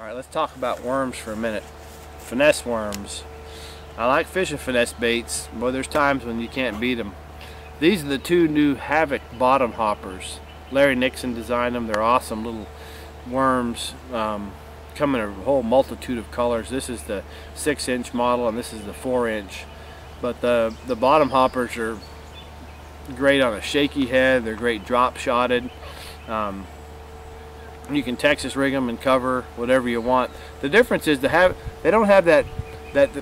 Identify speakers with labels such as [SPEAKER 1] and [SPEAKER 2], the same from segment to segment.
[SPEAKER 1] Alright, let's talk about worms for a minute. Finesse worms. I like fishing finesse baits, but there's times when you can't beat them. These are the two new Havoc bottom hoppers. Larry Nixon designed them. They're awesome little worms. Come in a whole multitude of colors. This is the 6-inch model and this is the 4-inch. But the bottom hoppers are great on a shaky head. They're great drop shotted. You can Texas rig them and cover whatever you want. The difference is they don't have that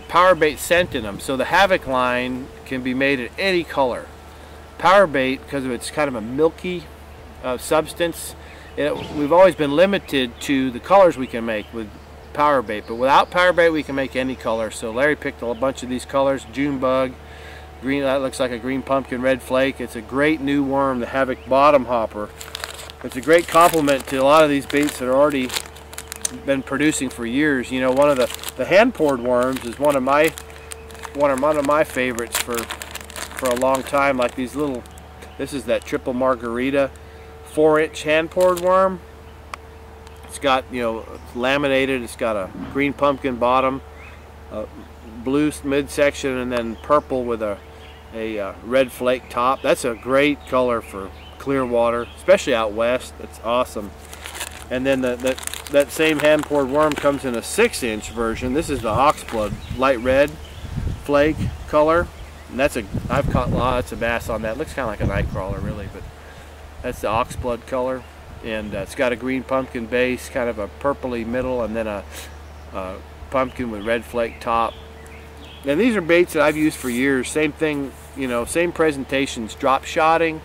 [SPEAKER 1] power bait scent in them, so the Havoc line can be made in any color. Power bait, because of its kind of a milky substance, we've always been limited to the colors we can make with power bait, but without power bait we can make any color. So Larry picked a bunch of these colors: June bug, green, that looks like a green pumpkin, red flake. It's a great new worm, the Havoc bottom hopper. It's a great complement to a lot of these baits that are already been producing for years. You know, one of the hand poured worms is one of my favorites for a long time. Like these little, this is that triple margarita 4-inch hand poured worm. It's got, you know, laminated. It's got a green pumpkin bottom, blue midsection, and then purple with a red flake top. That's a great color for clear water, especially out west. That's awesome. And then that same hand poured worm comes in a 6-inch version. This is the oxblood light red flake color, and I've caught lots of bass on that. It looks kind of like a night crawler really, but that's the oxblood color. And it's got a green pumpkin base, kind of a purpley middle, and then a pumpkin with red flake top. And these are baits that I've used for years. Same thing, you know, same presentations, drop shotting.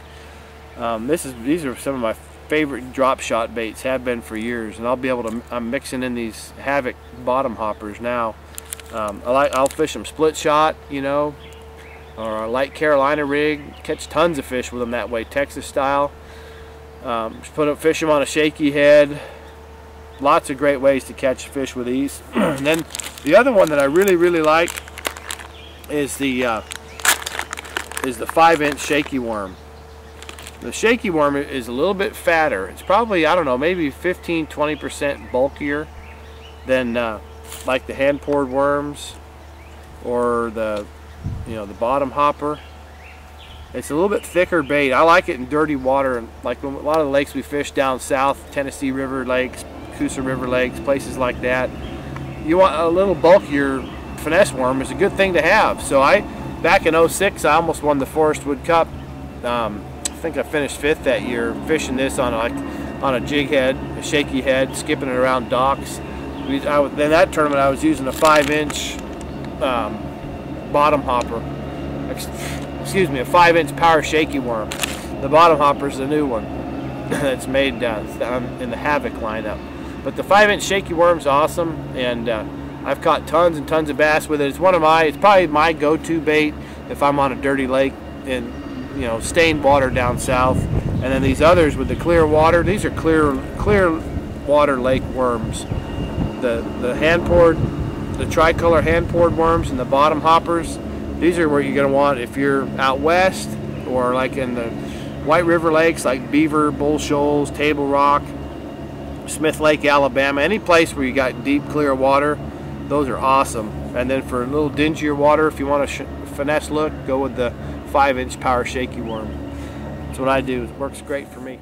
[SPEAKER 1] These are some of my favorite drop shot baits, have been for years, and I'll be able to. I'm mixing in these Havoc bottom hoppers now. I'll fish them split shot, you know, or a light Carolina rig. Catch tons of fish with them that way, Texas style. Just fish them on a shaky head. Lots of great ways to catch fish with these. And then the other one that I really like is the 5-inch shaky worm. The shaky worm is a little bit fatter. It's probably, I don't know, maybe 15–20% bulkier than like the hand poured worms or the bottom hopper. It's a little bit thicker bait. I like it in dirty water, and like a lot of the lakes we fish down south, Tennessee River lakes, Coosa River lakes, places like that. You want a little bulkier finesse worm is a good thing to have. So back in '06, I almost won the Forest Wood Cup. I think I finished 5th that year fishing this on a jig head, a shaky head, skipping it around docks. In that tournament I was using a 5-inch bottom hopper. Excuse me, a 5-inch power shaky worm. The bottom hopper is the new one that's made in the Havoc lineup. But the 5-inch shaky worm's awesome, and I've caught tons and tons of bass with it. It's probably my go-to bait if I'm on a dirty lake in, you know, stained water down south. And then these others with the clear water, these are clear water lake worms. The hand poured, the tricolor hand poured worms and the bottom hoppers, these are where you're going to want if you're out west or like in the White River lakes like Beaver, Bull Shoals, Table Rock, Smith Lake, Alabama, any place where you got deep clear water. Those are awesome. And then for a little dingier water, if you want a finesse look, go with the 5-inch power shaky worm. That's what I do. It works great for me.